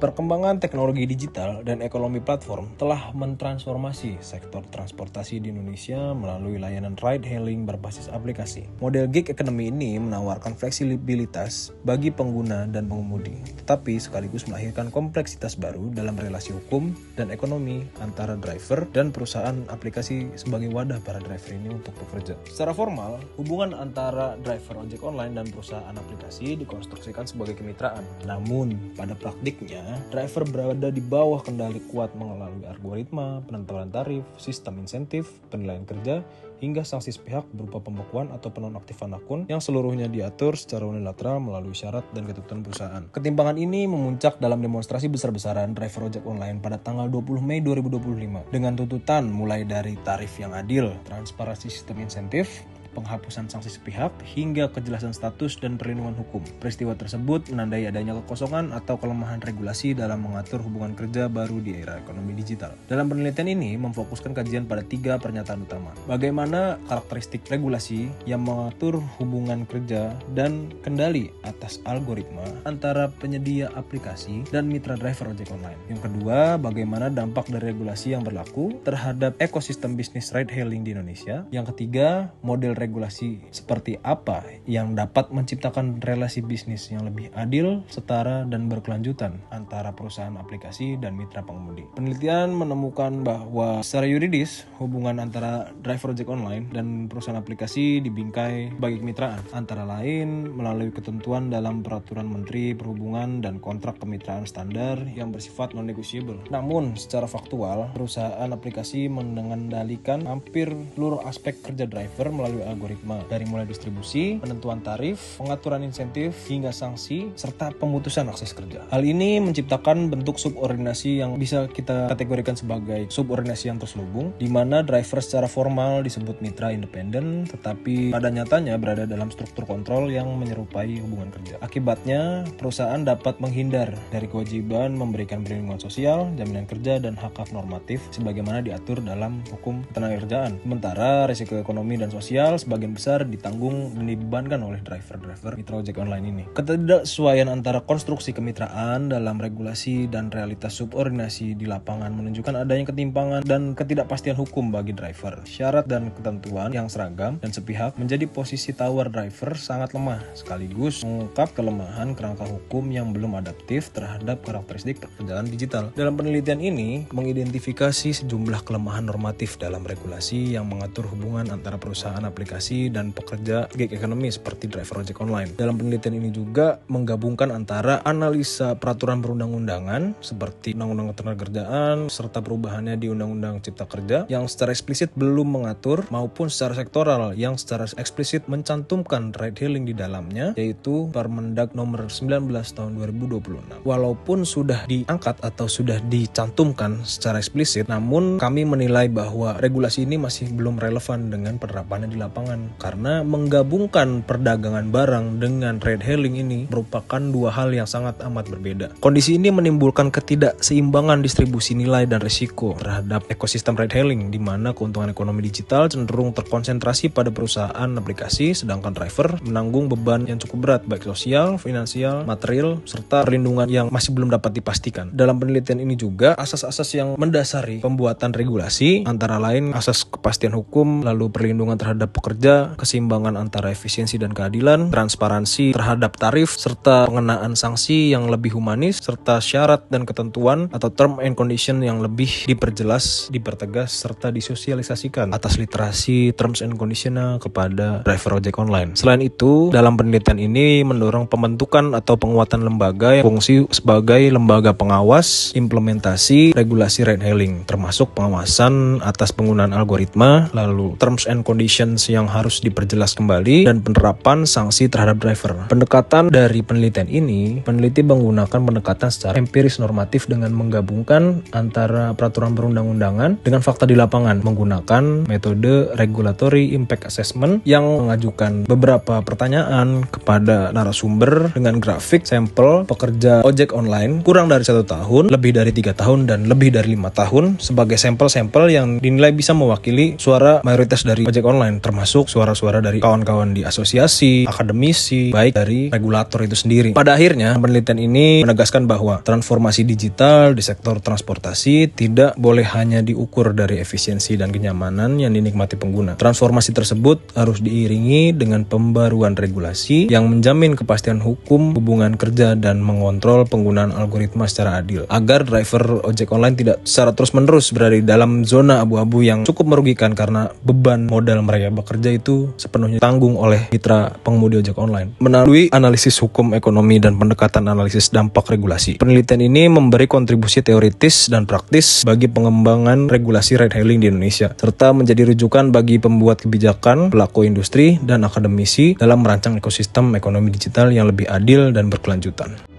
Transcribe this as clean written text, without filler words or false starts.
Perkembangan teknologi digital dan ekonomi platform telah mentransformasi sektor transportasi di Indonesia melalui layanan ride-hailing berbasis aplikasi. Model gig economy ini menawarkan fleksibilitas bagi pengguna dan pengemudi, tetapi sekaligus melahirkan kompleksitas baru dalam relasi hukum dan ekonomi antara driver dan perusahaan aplikasi sebagai wadah para driver ini untuk bekerja. Secara formal, hubungan antara driver ojek online dan perusahaan aplikasi dikonstruksikan sebagai kemitraan. Namun, pada praktiknya, driver berada di bawah kendali kuat melalui algoritma, penentuan tarif, sistem insentif, penilaian kerja, hingga sanksi sepihak berupa pembekuan atau penonaktifan akun yang seluruhnya diatur secara unilateral melalui syarat dan ketentuan perusahaan. Ketimpangan ini memuncak dalam demonstrasi besar-besaran driver ojek online pada tanggal 20 Mei 2025 dengan tuntutan mulai dari tarif yang adil, transparansi sistem insentif, penghapusan sanksi sepihak, hingga kejelasan status dan perlindungan hukum. Peristiwa tersebut menandai adanya kekosongan atau kelemahan regulasi dalam mengatur hubungan kerja baru di era ekonomi digital. Dalam penelitian ini memfokuskan kajian pada 3 pernyataan utama. Bagaimana karakteristik regulasi yang mengatur hubungan kerja dan kendali atas algoritma antara penyedia aplikasi dan mitra driver ojek online. Yang kedua, bagaimana dampak dari regulasi yang berlaku terhadap ekosistem bisnis ride-hailing di Indonesia. Yang ketiga, model regulasi seperti apa yang dapat menciptakan relasi bisnis yang lebih adil, setara, dan berkelanjutan antara perusahaan aplikasi dan mitra pengemudi. Penelitian menemukan bahwa secara yuridis, hubungan antara driver ojek online dan perusahaan aplikasi dibingkai sebagai kemitraan, antara lain melalui ketentuan dalam Peraturan Menteri Perhubungan dan kontrak kemitraan standar yang bersifat non-negotiable. Namun, secara faktual, perusahaan aplikasi mengendalikan hampir seluruh aspek kerja driver melalui algoritma, dari mulai distribusi, penentuan tarif, pengaturan insentif, hingga sanksi, serta pemutusan akses kerja. Hal ini menciptakan bentuk subordinasi yang bisa kita kategorikan sebagai subordinasi yang terselubung, di mana driver secara formal disebut mitra independen, tetapi pada nyatanya berada dalam struktur kontrol yang menyerupai hubungan kerja. Akibatnya, perusahaan dapat menghindar dari kewajiban memberikan perlindungan sosial, jaminan kerja, dan hak-hak normatif sebagaimana diatur dalam hukum ketenagakerjaan. Sementara risiko ekonomi dan sosial sebagian besar ditanggung dan dibebankan oleh driver-driver mitra ojek online ini. Ketidaksesuaian antara konstruksi kemitraan dalam regulasi dan realitas subordinasi di lapangan menunjukkan adanya ketimpangan dan ketidakpastian hukum bagi driver. Syarat dan ketentuan yang seragam dan sepihak menjadi posisi tawar driver sangat lemah, sekaligus mengungkap kelemahan kerangka hukum yang belum adaptif terhadap karakteristik pekerjaan digital. Dalam penelitian ini mengidentifikasi sejumlah kelemahan normatif dalam regulasi yang mengatur hubungan antara perusahaan aplikasi dan pekerja gig economy seperti driver ojek online. Dalam penelitian ini juga menggabungkan antara analisa peraturan perundang-undangan seperti Undang-Undang Ketenagakerjaan serta perubahannya di Undang-Undang Cipta Kerja yang secara eksplisit belum mengatur maupun secara sektoral yang secara eksplisit mencantumkan ride-hailing di dalamnya, yaitu Permendag nomor 19 tahun 2026. Walaupun sudah diangkat atau sudah dicantumkan secara eksplisit, namun kami menilai bahwa regulasi ini masih belum relevan dengan penerapannya di lapangan, karena menggabungkan perdagangan barang dengan ride-hailing ini merupakan 2 hal yang sangat amat berbeda. Kondisi ini menimbulkan ketidakseimbangan distribusi nilai dan risiko terhadap ekosistem ride-hailing, di mana keuntungan ekonomi digital cenderung terkonsentrasi pada perusahaan aplikasi, sedangkan driver menanggung beban yang cukup berat baik sosial, finansial, material, serta perlindungan yang masih belum dapat dipastikan. Dalam penelitian ini juga asas-asas yang mendasari pembuatan regulasi antara lain asas kepastian hukum, lalu perlindungan terhadap pekerja, keseimbangan antara efisiensi dan keadilan, transparansi terhadap tarif, serta pengenaan sanksi yang lebih humanis, serta syarat dan ketentuan atau term and condition yang lebih diperjelas, dipertegas, serta disosialisasikan atas literasi terms and condition kepada driver ojek online. Selain itu, dalam penelitian ini mendorong pembentukan atau penguatan lembaga yang fungsi sebagai lembaga pengawas implementasi regulasi ride-hailing, termasuk pengawasan atas penggunaan algoritma, lalu terms and conditions yang harus diperjelas kembali, dan penerapan sanksi terhadap driver. Pendekatan dari penelitian ini, peneliti menggunakan pendekatan secara empiris normatif dengan menggabungkan antara peraturan perundang-undangan dengan fakta di lapangan, menggunakan metode regulatory impact assessment yang mengajukan beberapa pertanyaan kepada narasumber dengan grafik sampel pekerja ojek online kurang dari 1 tahun, lebih dari 3 tahun, dan lebih dari 5 tahun sebagai sampel-sampel yang dinilai bisa mewakili suara mayoritas dari ojek online, termasuk termasuk suara-suara dari kawan-kawan di asosiasi, akademisi, baik dari regulator itu sendiri. Pada akhirnya, penelitian ini menegaskan bahwa transformasi digital di sektor transportasi tidak boleh hanya diukur dari efisiensi dan kenyamanan yang dinikmati pengguna. Transformasi tersebut harus diiringi dengan pembaruan regulasi yang menjamin kepastian hukum, hubungan kerja, dan mengontrol penggunaan algoritma secara adil, agar driver ojek online tidak secara terus-menerus berada di dalam zona abu-abu yang cukup merugikan karena beban modal mereka bekerja itu sepenuhnya tanggung oleh mitra pengemudi ojek online. Melalui analisis hukum, ekonomi, dan pendekatan analisis dampak regulasi, penelitian ini memberi kontribusi teoritis dan praktis bagi pengembangan regulasi ride hailing di Indonesia, serta menjadi rujukan bagi pembuat kebijakan, pelaku industri, dan akademisi dalam merancang ekosistem ekonomi digital yang lebih adil dan berkelanjutan.